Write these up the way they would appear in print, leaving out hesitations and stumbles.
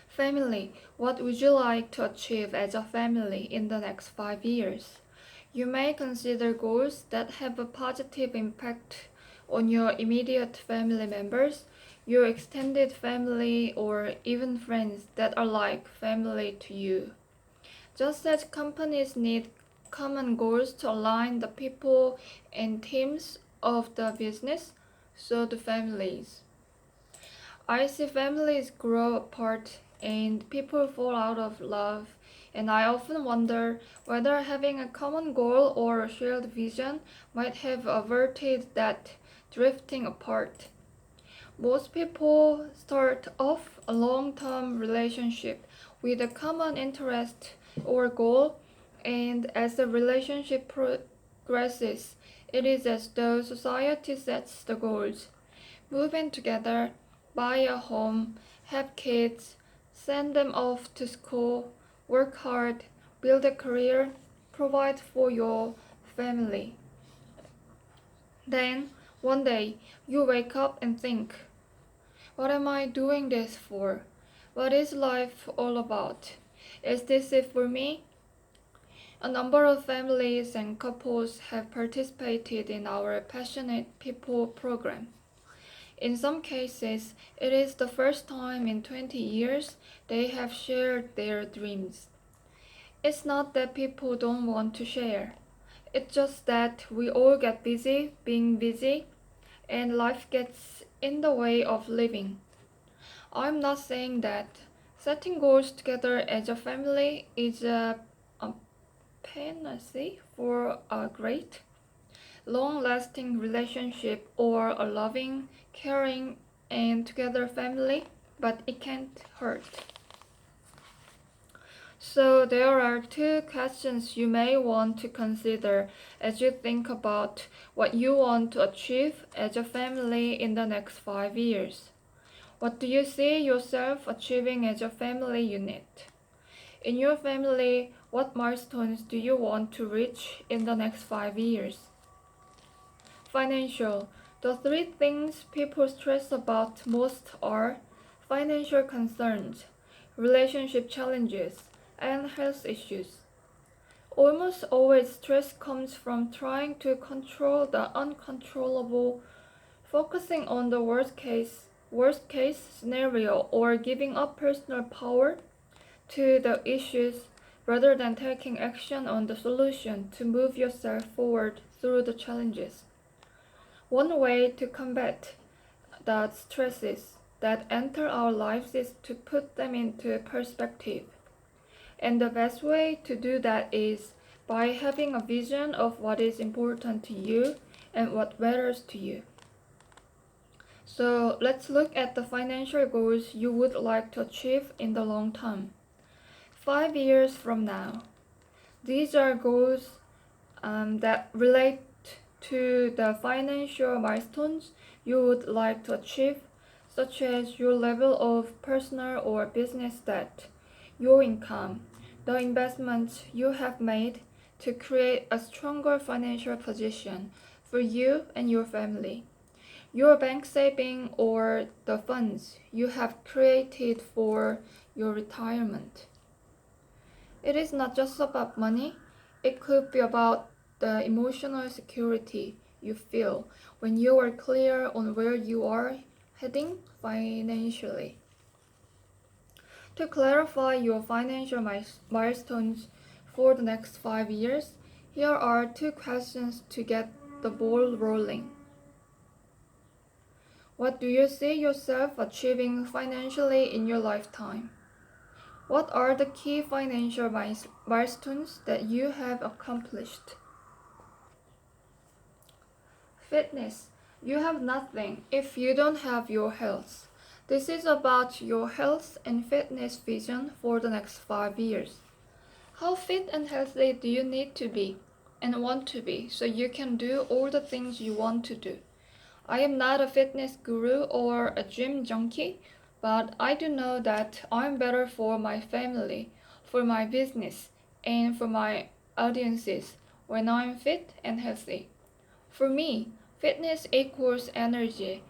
Family. What would you like to achieve as a family in the next 5 years? You may consider goals that have a positive impact on your immediate family members, your extended family, or even friends that are like family to you. Just as companies need common goals to align the people and teams of the business, so do families. I see families grow apart and people fall out of love, and I often wonder whether having a common goal or a shared vision might have averted that drifting apart. Most people start off a long-term relationship with a common interest or goal, and as the relationship progresses, it is as though society sets the goals. Move in together, buy a home, have kids, send them off to school, work hard, build a career, provide for your family. Then, one day, you wake up and think, what am I doing this for? What is life all about? Is this it for me? A number of families and couples have participated in our Passionate People program. In some cases, it is the first time in 20 years they have shared their dreams. It's not that people don't want to share. It's just that we all get busy being busy, and life gets in the way of living. I'm not saying that setting goals together as a family is a panacea for a great, long-lasting relationship or a loving, caring, and together family, but it can't hurt. So there are two questions you may want to consider as you think about what you want to achieve as a family in the next 5 years. What do you see yourself achieving as a family unit? In your family, what milestones do you want to reach in the next 5 years? Financial. The three things people stress about most are financial concerns, relationship challenges, and health issues. Almost always stress comes from trying to control the uncontrollable, focusing on the worst case scenario or giving up personal power to the issues rather than taking action on the solution to move yourself forward through the challenges. One way to combat the stresses that enter our lives is to put them into perspective. And the best way to do that is by having a vision of what is important to you and what matters to you. So let's look at the financial goals you would like to achieve in the long term. 5 years from now. These are goals that relate to the financial milestones you would like to achieve, such as your level of personal or business debt, your income, the investments you have made to create a stronger financial position for you and your family, your bank saving or the funds you have created for your retirement. It is not just about money, it could be about the emotional security you feel when you are clear on where you are heading financially. To clarify your financial milestones for the next 5 years, here are two questions to get the ball rolling. What do you see yourself achieving financially in your lifetime? What are the key financial milestones that you have accomplished? Fitness. You have nothing if you don't have your health. This is about your health and fitness vision for the next 5 years. How fit and healthy do you need to be and want to be so you can do all the things you want to do? I am not a fitness guru or a gym junkie, but I do know that I'm better for my family, for my business, and for my audiences when I'm fit and healthy. For me, fitness equals energy,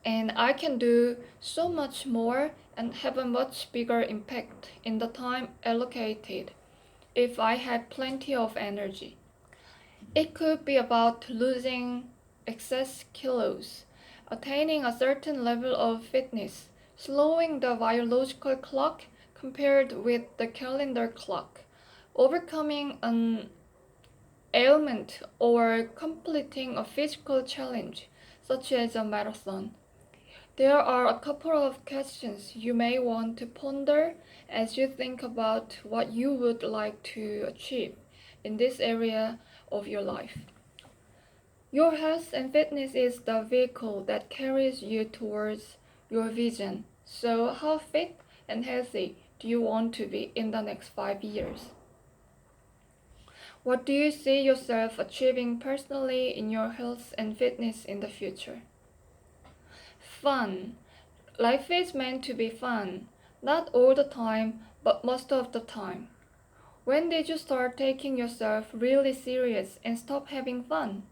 And I can do so much more and have a much bigger impact in the time allocated if I had plenty of energy. It could be about losing excess kilos, attaining a certain level of fitness, slowing the biological clock compared with the calendar clock, overcoming an ailment, or completing a physical challenge, such as a marathon. There are a couple of questions you may want to ponder as you think about what you would like to achieve in this area of your life. Your health and fitness is the vehicle that carries you towards your vision. So, how fit and healthy do you want to be in the next 5 years? What do you see yourself achieving personally in your health and fitness in the future? Fun. Life is meant to be fun. Not all the time, but most of the time. When did you start taking yourself really serious and stop having fun?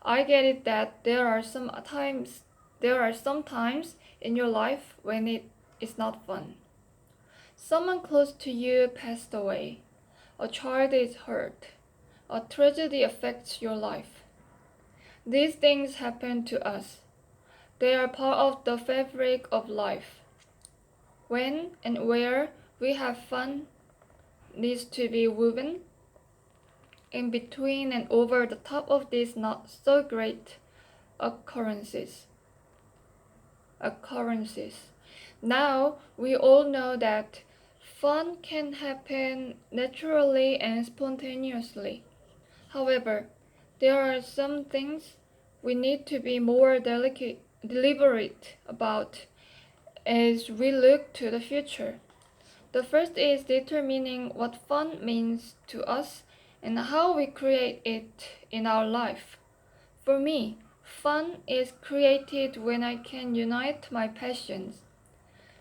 I get it that there are some times in your life when it is not fun. Someone close to you passed away. A child is hurt. A tragedy affects your life. These things happen to us. They are part of the fabric of life. When and where we have fun needs to be woven in between and over the top of these not so great occurrences. Now we all know that fun can happen naturally and spontaneously. However, there are some things we need to be more deliberate about as we look to the future. The first is determining what fun means to us and how we create it in our life. For me, fun is created when I can unite my passions,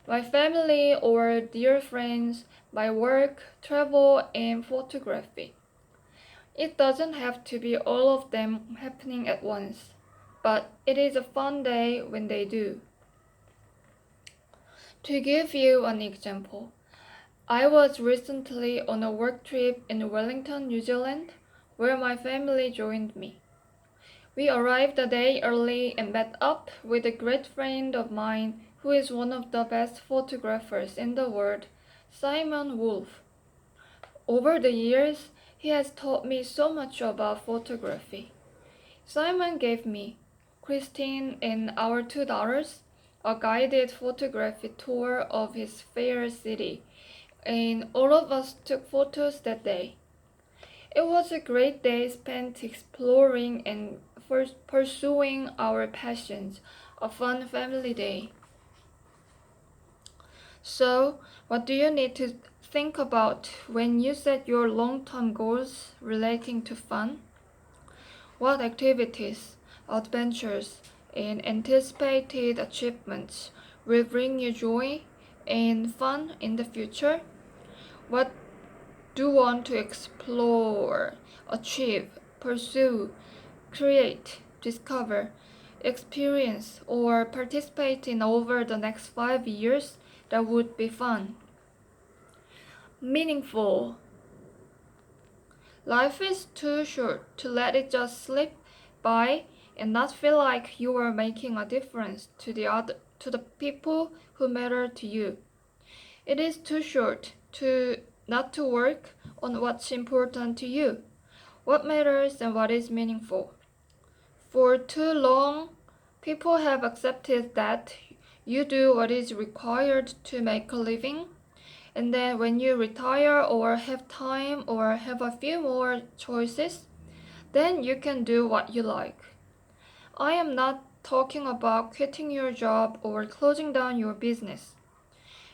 my family or dear friends, my work, travel, and photography. It doesn't have to be all of them happening at once, but it is a fun day when they do. To give you an example, I was recently on a work trip in Wellington, New Zealand, where my family joined me. We arrived a day early and met up with a great friend of mine who is one of the best photographers in the world, Simon Wolf. Over the years, he has taught me so much about photography. Simon gave me, Christine, and our two daughters a guided photography tour of his fair city, and all of us took photos that day. It was a great day spent exploring and pursuing our passions, a fun family day. So, what do you need to think about when you set your long-term goals relating to fun? What activities, adventures, and anticipated achievements will bring you joy and fun in the future? What do you want to explore, achieve, pursue, create, discover, experience, or participate in over the next 5 years that would be fun? Meaningful. Life is too short to let it just slip by and not feel like you are making a difference to the people who matter to you. It is too short to not to work on what's important to you, what matters and what is meaningful. For too long, people have accepted that you do what is required to make a living, and then when you retire or have time or have a few more choices, then you can do what you like. I am not talking about quitting your job or closing down your business.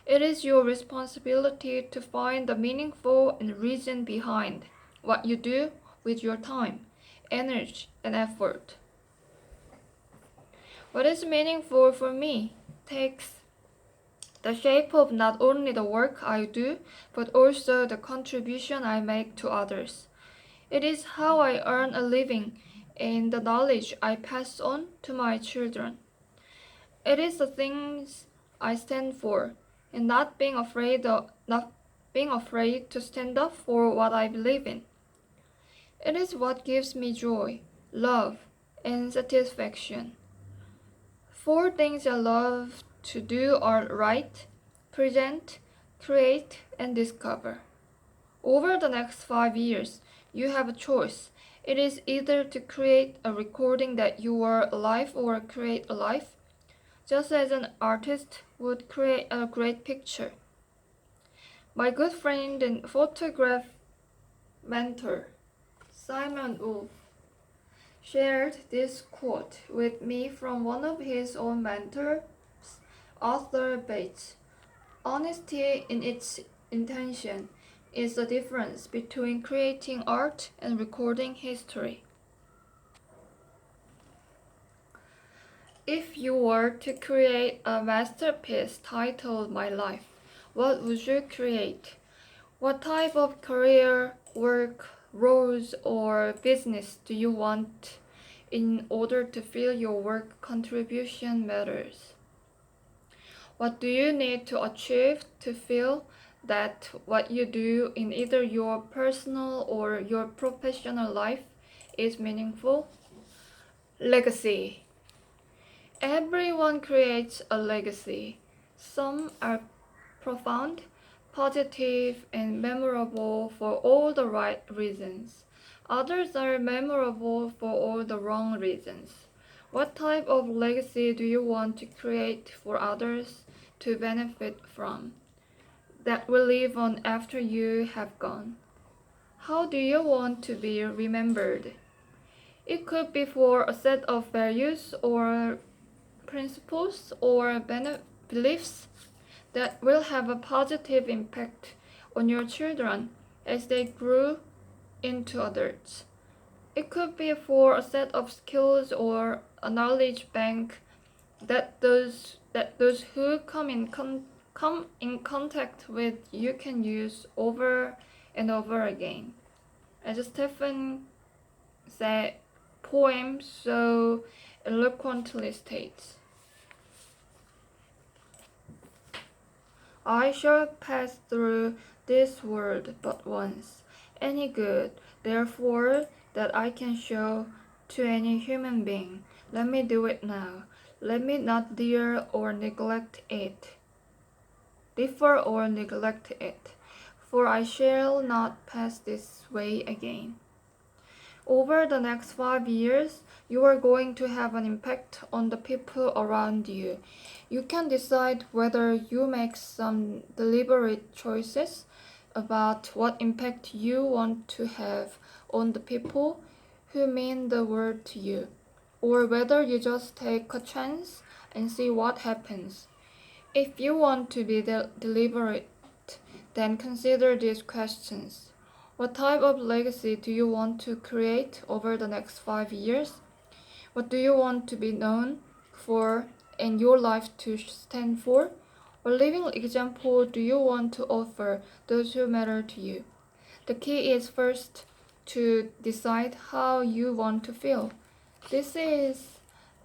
It is your responsibility to find the meaningful and reason behind what you do with your time, energy, and effort. What is meaningful for me takes the shape of not only the work I do, but also the contribution I make to others. It is how I earn a living and the knowledge I pass on to my children. It is the things I stand for, and not being afraid to stand up for what I believe in. It is what gives me joy, love, and satisfaction. Four things I love to do are write, present, create, and discover. Over the next 5 years, you have a choice. It is either to create a recording that you are alive or create a life, just as an artist would create a great picture. My good friend and photograph mentor, Simon Wolf, shared this quote with me from one of his own mentors, Arthur Bates. Honesty in its intention is the difference between creating art and recording history. If you were to create a masterpiece titled My Life, what would you create? What type of career, work, roles, or business do you want in order to feel your work contribution matters? What do you need to achieve to feel that what you do in either your personal or your professional life is meaningful? Legacy. Everyone creates a legacy. Some are profound, positive, and memorable for all the right reasons. Others are memorable for all the wrong reasons. What type of legacy do you want to create for others to benefit from, that will live on after you have gone? How do you want to be remembered? It could be for a set of values or principles or beliefs that will have a positive impact on your children as they grow into adults. It could be for a set of skills or a knowledge bank that those who come in contact with you can use over and over again. As Stephen said, poem so eloquently states, I shall pass through this world but once. Any good, therefore, that I can show to any human being, let me do it now. Let me not defer or neglect it. For I shall not pass this way again. Over the next 5 years, you are going to have an impact on the people around you. You can decide whether you make some deliberate choices about what impact you want to have on the people who mean the world to you, or whether you just take a chance and see what happens. If you want to be deliberate, then consider these questions. What type of legacy do you want to create over the next 5 years? What do you want to be known for and your life to stand for? What living example do you want to offer those who matter to you? The key is first to decide how you want to feel. This is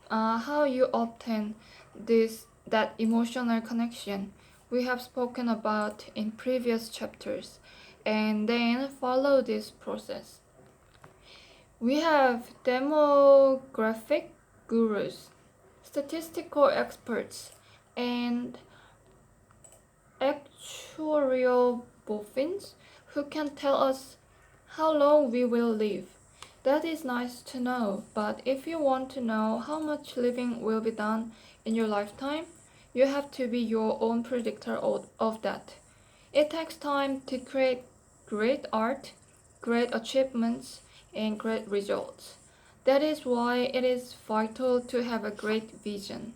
how you obtain that emotional connection we have spoken about in previous chapters, and then follow this process. We have demographic gurus, statistical experts, and actuarial boffins who can tell us how long we will live. That is nice to know, but if you want to know how much living will be done in your lifetime, you have to be your own predictor of that. It takes time to create great art, great achievements, and great results. That is why it is vital to have a great vision.